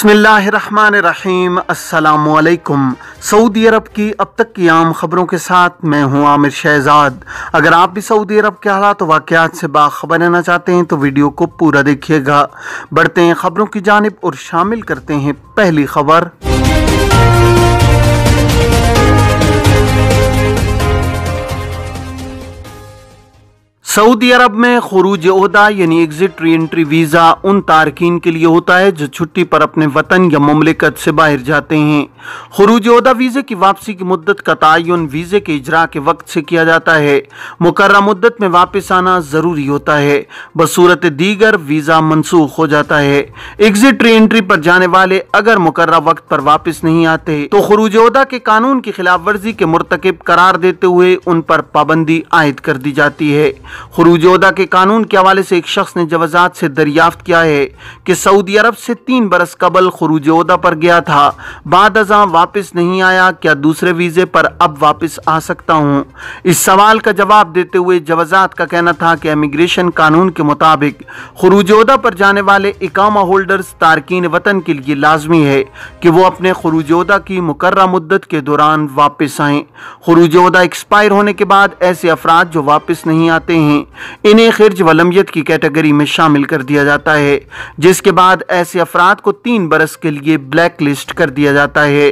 बिस्मिल्लाहिर्रहमानिर्रहीम। अस्सलामुअलैकुम। सऊदी अरब की अब तक की आम खबरों के साथ मैं हूं आमिर शहजाद। अगर आप भी सऊदी अरब के हालात व वाक़यात से बाखबर रहना चाहते हैं तो वीडियो को पूरा देखिएगा। बढ़ते हैं खबरों की जानिब और शामिल करते हैं पहली खबर। सऊदी अरब में खुरूज ओहदा यानी एग्जिट री एंट्री वीज़ा उन तारकीन के लिए होता है जो छुट्टी पर अपने वतन या मुमलिकत से बाहर जाते हैं। खुरूज ओहदा वीज़े की वापसी की मुद्दत का तयन वीज़े के इजरा के वक्त से किया जाता है। मुकर्रर मुद्दत में वापस आना ज़रूरी होता है, बसूरत दीगर वीज़ा मनसूख हो जाता है। एग्जिट री एंट्री पर जाने वाले अगर मुकर्रर वक्त पर वापस नहीं आते तो खुरूज ओहदा के कानून की खिलाफ वर्जी के मुर्तकिब करार देते हुए उन पर पाबंदी आयद कर दी जाती है। खुरूज ओहदा के कानून के हवाले से एक शख्स ने जवाजात से दरियाफ्त किया है कि सऊदी अरब से 3 बरस कबल खुरूज ओहदा पर गया था, बाद अज़ां वापस नहीं आया, क्या दूसरे वीज़े पर अब वापस आ सकता हूँ? इस सवाल का जवाब देते हुए जवाजात का कहना था कि इमिग्रेशन कानून के मुताबिक खुरूज ओहदा पर जाने वाले इकामा होल्डर्स तारकीन वतन के लिए लाजमी है कि वो अपने खुरूज ओहदा की मुकर्रर मुद्दत के दौरान वापस आएँ। खुरूज ओहदा एक्सपायर होने के बाद ऐसे अफराद जो वापस नहीं आते हैं इन्हें खिर्ज वलमियत की कैटेगरी में शामिल कर दिया जाता है, जिसके बाद ऐसे अफराद को 3 बरस के लिए ब्लैक लिस्ट कर दिया जाता है।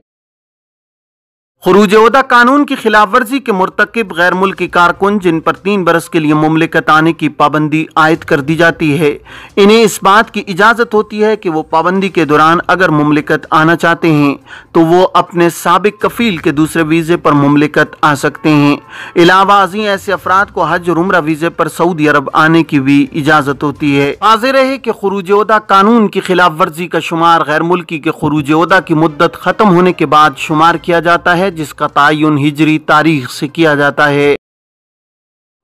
खुरूज ओहदा कानून की खिलाफ वर्जी के मुर्तकिब गैर मुल्की कारकुन जिन पर 3 बरस के लिए मुमलिकत आने की पाबंदी आयद कर दी जाती है, इन्हें इस बात की इजाज़त होती है कि वो पाबंदी के दौरान अगर मुमलिकत आना चाहते हैं तो वो अपने साबिक कफील के दूसरे वीज़े पर मुमलिकत आ सकते हैं। अलावा अज़ीं ऐसे अफराद को हज और उम्रा वीज़े पर सऊदी अरब आने की भी इजाज़त होती है। वाज़ेह है कि खुरूज ओहदा कानून की खिलाफ वर्जी का शुमार गैर मुल्की के खुरूज ओहदा की मुद्दत ख़त्म होने के बाद शुमार किया जाता है, जिसका तयन हिजरी तारीख से किया जाता है।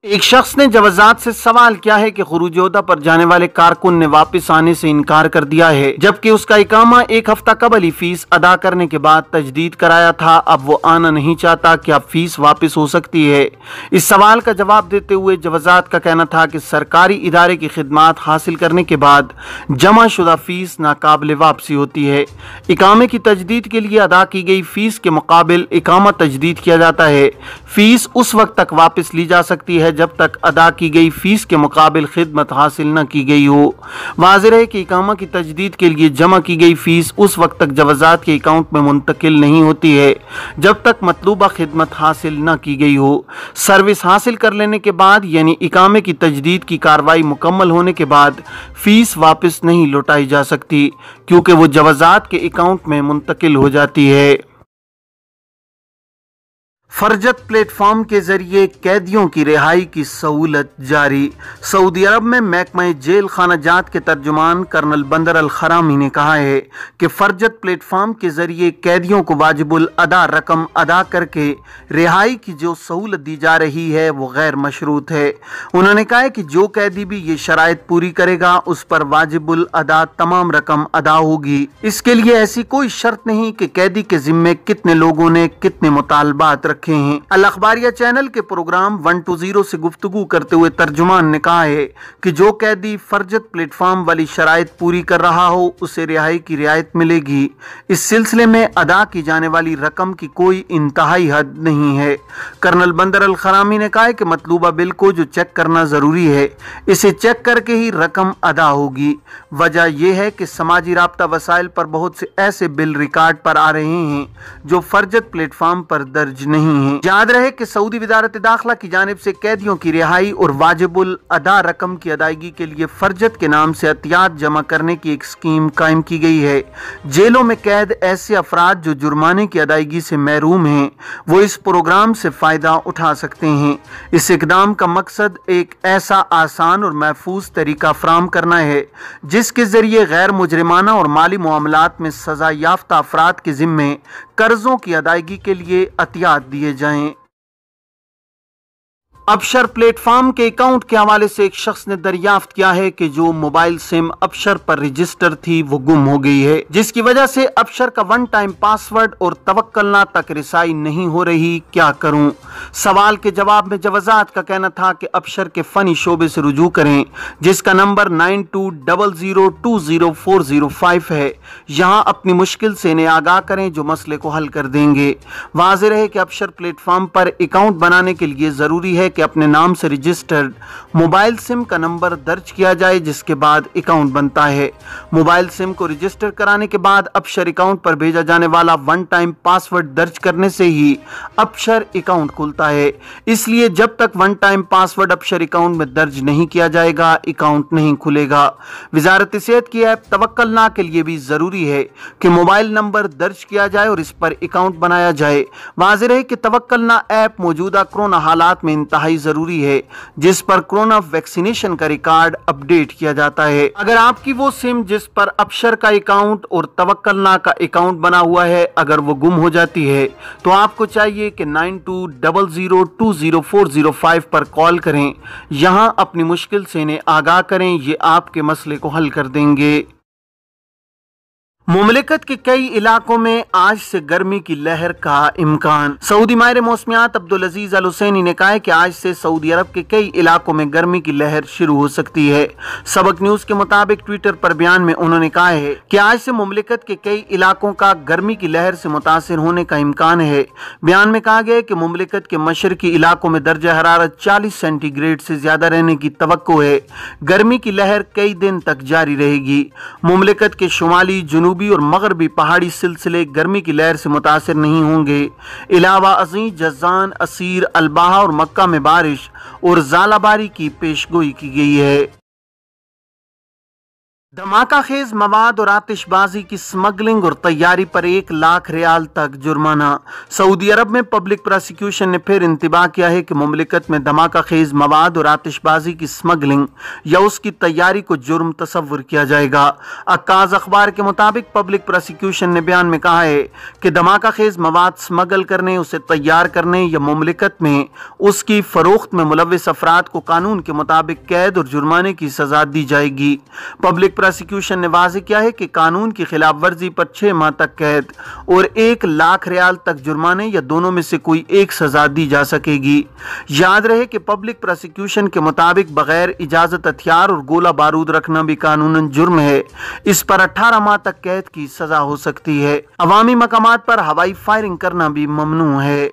एक शख्स ने जवाजात से सवाल किया है कि खुरूज ओहदा पर जाने वाले कारकुन ने वापस आने से इनकार कर दिया है, जबकि उसका इकामा 1 हफ्ता कबल ही फीस अदा करने के बाद तजदीद कराया था। अब वो आना नहीं चाहता, क्या फीस वापस हो सकती है? इस सवाल का जवाब देते हुए जवाजात का कहना था कि सरकारी इदारे की खिदमात हासिल करने के बाद जमा शुदा फीस नाकाबिल वापसी होती है। इकामे की तजदीद के लिए अदा की गई फीस के मुकाबिल इकामा तजदीद किया जाता है। फीस उस वक्त तक वापस ली जा सकती है जब तक अदा की गई फीस के मुकाबिल खिदमत हासिल न की गई हो। वाज़ेह है कि इकामा की तजदीद के लिए जमा की गई फीस उस वक्त तक जवाजात के अकाउंट में मुंतकिल नहीं होती है जब तक मतलूबा खिदमत हासिल न की गई हो। सर्विस हासिल कर लेने के बाद यानी इकामे की तजदीद की कार्रवाई मुकम्मल होने के बाद फीस वापस नहीं लौटाई जा सकती, क्योंकि वो जवाजात के अकाउंट में मुंतकिल हो जाती है। फरजत प्लेटफॉर्म के जरिए कैदियों की रिहाई की सहूलत जारी। सऊदी अरब में महकमा जेल खाना जात के तर्जुमान कर्नल बंदर अल खरामी ने कहा है कि फरजत प्लेटफॉर्म के जरिए कैदियों को वाजिबुल अदा रकम अदा करके रिहाई की जो सहूलत दी जा रही है वो गैर मशरूत है। उन्होंने कहा है कि जो कैदी भी ये शराइत पूरी करेगा उस पर वाजिबुल अदा तमाम रकम अदा होगी। इसके लिए ऐसी कोई शर्त नहीं कि कैदी के जिम्मे कितने लोगों ने कितने मुतालबात रखे हैं। अल अखबारिया चैनल के प्रोग्राम 120 से गुफ्तगू करते हुए तर्जुमान ने कहा है कि जो कैदी फरजत प्लेटफॉर्म वाली शराइत पूरी कर रहा हो उसे रिहाई की रियायत मिलेगी। इस सिलसिले में अदा की जाने वाली रकम की कोई इंतहाई हद नहीं है। कर्नल बंदर अल खरामी ने कहा है कि मतलूबा बिल को जो चेक करना जरूरी है, इसे चेक करके ही रकम अदा होगी। वजह यह है कि समाजी राब्ता वसाइल पर बहुत से ऐसे बिल रिकॉर्ड पर आ रहे हैं जो फरजत प्लेटफॉर्म पर दर्ज नहीं है। याद रहे कि सऊदी वजारत दाखिला की जानिब से कैदियों की रिहाई और वाजिबुल अदा रकम की अदायगी के लिए फरजत के नाम से अतियात जमा करने की एक स्कीम कायम की गई है। जेलों में कैद ऐसे अफराद जो जुर्माने की अदायगी से महरूम हैं वो इस प्रोग्राम से फायदा उठा सकते हैं। इस इकदाम का मकसद एक ऐसा आसान और महफूज तरीका फराहम करना है जिसके जरिए गैर मुजरिमाना और माली मामलात में सजा याफ्ता अफराद के जिम्मे कर्जों की अदायगी के लिए अतियात दिए जाएं। अबशर प्लेटफॉर्म के अकाउंट के हवाले से एक शख्स ने दरियाफ्त किया है कि जो मोबाइल सिम अबशर पर रजिस्टर थी वो गुम हो गई है, जिसकी वजह से अबशर का वन टाइम पासवर्ड और तवक्कलना तक रिसाई नहीं हो रही। क्या करूं? सवाल के जवाब में जवाजात का कहना था कि अबशर के फनी शोबे से रुजू करें, जिसका नंबर 9200204005 है। यहाँ अपनी मुश्किल से इन्हें आगाह करें जो मसले को हल कर देंगे। वाज़ेह रहे कि अबशर प्लेटफॉर्म पर अकाउंट बनाने के लिए जरूरी है कि अपने नाम से रजिस्टर्ड मोबाइल सिम का नंबर दर्ज किया जाए, जिसके बाद अकाउंट बनता है। मोबाइल सिम को रजिस्टर कराने के बाद अबशर अकाउंट पर भेजा जाने वाला वन टाइम पासवर्ड दर्ज करने से ही अबशर अकाउंट खुलता है। इसलिए जब तक one time password Absher account में दर्ज नहीं किया जाएगा, अकाउंट नहीं खुलेगा। वजारत सेहत की ऐप तवक्कलना के लिए भी जरूरी है कि मोबाइल नंबर दर्ज किया जाए और इस पर अकाउंट बनाया जाए। वाज़ेह है कि तवक्कलना ऐप मौजूदा कोरोना हालात में इंतहाई जरूरी है, जिस पर कोरोना वैक्सीनेशन का रिकॉर्ड अपडेट किया जाता है। अगर आपकी वो सिम जिस पर अबशर का अकाउंट और तवक्कलना का अकाउंट बना हुआ है अगर वो गुम हो जाती है तो आपको चाहिए कि 9200204005 पर कॉल करें। यहां अपनी मुश्किल से इन्हें आगाह करें, ये आपके मसले को हल कर देंगे। मुमलिकत के कई इलाकों में आज से गर्मी की लहर का इम्कान। सऊदी माहिर मौसमियात अब्दुल अजीज अल हुसैनी ने कहा है कि आज से सऊदी अरब के कई इलाकों में गर्मी की लहर शुरू हो सकती है। सबक न्यूज के मुताबिक ट्विटर पर बयान में उन्होंने कहा है कि आज से मुमलिकत के कई इलाकों का गर्मी की लहर से मुतासिर होने का इम्कान है। बयान में कहा गया है कि मुमलिकत के मशरकी इलाकों में दर्जा हरारत 40 सेंटीग्रेड से ज्यादा रहने की तवक्को है। गर्मी की लहर कई दिन तक जारी रहेगी। मुमलिकत के शुमाली, जनूबी और मगरबी पहाड़ी सिलसिले गर्मी की लहर से मुतासिर नहीं होंगे। इलावा अज़ीं, जज़ान, असीर, अलबाहा और मक्का में बारिश और ज़ालाबारी की पेशगोई की गई है। धमाका खेज मवाद और आतिशबाजी की स्मगलिंग और तैयारी पर 1 लाख रियाल तक जुर्माना। सऊदी अरब में पब्लिक प्रोसिक्यूशन ने फिर इंतबाह किया है कि मुमलिकत में धमाका खेज मवाद और आतिशबाजी की स्मगलिंग या उसकी तैयारी को जुर्म तस्वुर किया जाएगा। अक्काज अखबार के मुताबिक पब्लिक प्रोसिक्यूशन ने बयान में कहा है कि धमाका खेज मवाद स्मगल करने, उसे तैयार करने या मुमलिकत में उसकी फरोख्त में मुलव्विस अफराद को कानून के मुताबिक कैद और जुर्माने की सजा दी जाएगी। पब्लिक प्रोसिक्यूशन ने वाज़ेह किया है कि कानून की खिलाफ वर्जी पर 6 माह तक कैद और 1 लाख रियाल तक जुर्माने या दोनों में से कोई एक सजा दी जा सकेगी। याद रहे कि पब्लिक प्रोसिक्यूशन के मुताबिक बगैर इजाजत हथियार और गोला बारूद रखना भी कानूनन जुर्म है। इस पर 18 माह तक कैद की सजा हो सकती है। अवामी मकामात पर हवाई फायरिंग करना भी ममनू है।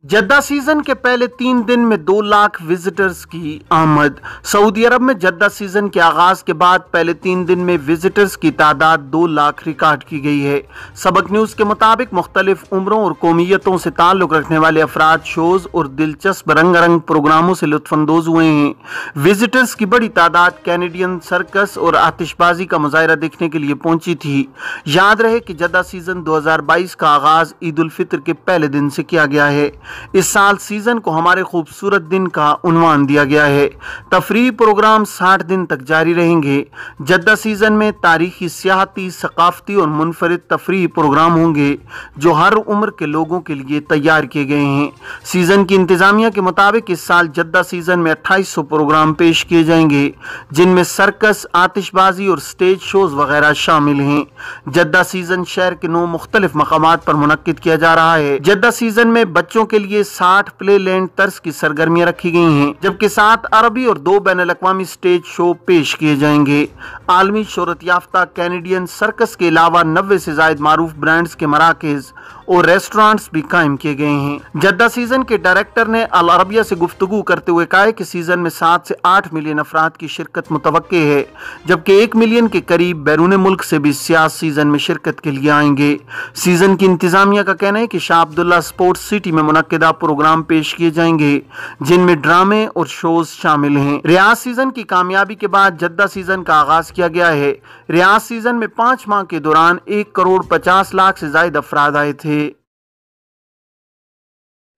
जद्दा सीजन के पहले 3 दिन में 2 लाख विजिटर्स की आमद। सऊदी अरब में जद्दा सीजन के आगाज के बाद पहले 3 दिन में विजिटर्स की तादाद 2 लाख रिकॉर्ड की गई है। सबक न्यूज के मुताबिक मुख्तलिफ उम्रों और कौमियतों से ताल्लुक रखने वाले अफराद शोज और दिलचस्प रंगारंग प्रोग्रामों से लुत्फानंदोज हुए हैं। विजिटर्स की बड़ी तादाद कैनेडियन सर्कस और आतिशबाजी का मुजाहरा देखने के लिए पहुंची थी। याद रहे कि जद्दा सीजन 2022 का आगाज ईद उल फितर के पहले दिन से किया गया है। इस साल सीजन को हमारे खूबसूरत दिन का उन्वान दिया गया है। तफरीही प्रोग्राम 60 दिन तक जारी रहेंगे। जद्दा सीजन में तारीखी, सियाहती, सकाफती और मुनफरिद तफरीही प्रोग्राम होंगे जो हर उम्र के लोगों के लिए तैयार किए गए हैं। सीजन की इंतजामिया के मुताबिक इस साल जद्दा सीजन में 2800 प्रोग्राम पेश किए जाएंगे, जिनमें सर्कस, आतिशबाजी और स्टेज शोज वगैरह शामिल हैं। जद्दा सीजन शहर के 9 मुख्तलिफ मकामात पर मुनक्किद किया जा रहा है। जद्दा सीजन में बच्चों के लिए 60 प्ले लैंड तर्ज की सरगर्मियां रखी गई हैं, जबकि 7 अरबी और 2 बैनुल अक़वामी स्टेज शो पेश किए जाएंगे। आलमी शोहरत याफ्ता कैनेडियन सर्कस के अलावा 90 से ज्यादा मारूफ ब्रांड्स के मराकज़ और रेस्टोरेंट्स भी कायम किए गए हैं। जद्दा सीजन के डायरेक्टर ने अल अरबिया से गुफ्तगू करते हुए कहा कि सीजन में 7 से 8 मिलियन अफराद की शिरकत मुतवक्के है, जबकि 1 मिलियन के करीब बैरून मुल्क से भी सियाह सीजन में शिरकत के लिए आएंगे। सीजन की इंतजामिया का कहना है कि शाह अब्दुल्ला स्पोर्ट्स सिटी में मुनक्किदा प्रोग्राम पेश किए जाएंगे, जिनमें ड्रामे और शोज शामिल हैं। रियाज सीजन की कामयाबी के बाद जद्दा सीजन का आगाज किया गया है। रियाज सीजन में 5 माह के दौरान 1 करोड़ 50 लाख से ज्यादा अफराद आए थे।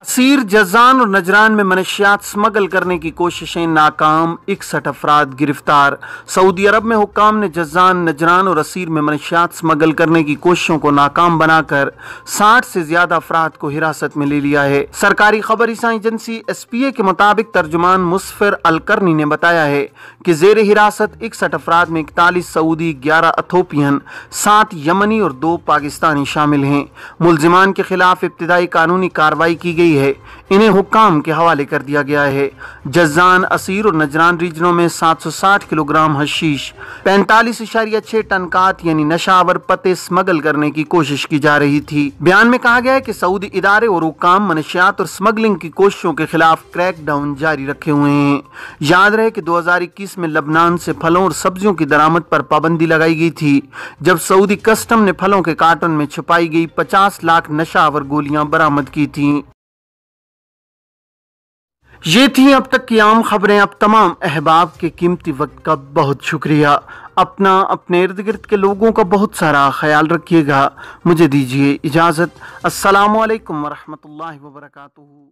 असीर जज़ान और नजरान में मनशियात स्मगल करने की कोशिशें नाकाम, 61 अफराद गिरफ्तार। सऊदी अरब में हुक्काम ने जज़ान, नजरान और असीर में मनशियात स्मगल करने की कोशिशों को नाकाम बनाकर 60 से ज्यादा अफराद को हिरासत में ले लिया है। सरकारी खबर रसां एजेंसी SPA के मुताबिक तर्जुमान मुसफिर अलकरनी ने बताया है कि जेर हिरासत 61 अफराद में 41 सऊदी, 11 इथोपियन, 7 यमनी और 2 पाकिस्तानी शामिल हैं। मुल्जिमान के खिलाफ इब्तिदाई कानूनी कार्रवाई की गई है। इन्हें हुक्काम के हवाले कर दिया गया है। जज़ान, असीर और नजरान रीजनों में 760 किलोग्राम हशीश, 45.6 टन कात यानी नशावर पत्ते स्मगल करने की कोशिश की जा रही थी। बयान में कहा गया है कि सऊदी इदारे और हुक्काम मनशियात और स्मगलिंग की कोशिशों के खिलाफ क्रैकडाउन जारी रखे हुए हैं। याद रहे कि 2021 में लबनान से फलों और सब्जियों की दरामद पर पाबंदी लगाई गई थी, जब सऊदी कस्टम ने फलों के कार्टन में छुपाई गई 50 लाख नशावर गोलियां बरामद की थी। ये थी अब तक की आम खबरें। अब तमाम अहबाब के कीमती वक्त का बहुत शुक्रिया। अपना, अपने इर्द गिर्द के लोगों का बहुत सारा ख्याल रखिएगा। मुझे दीजिए इजाज़त। अस्सलामु अलैकुम वरहमतुल्लाहि वबरकातुहू।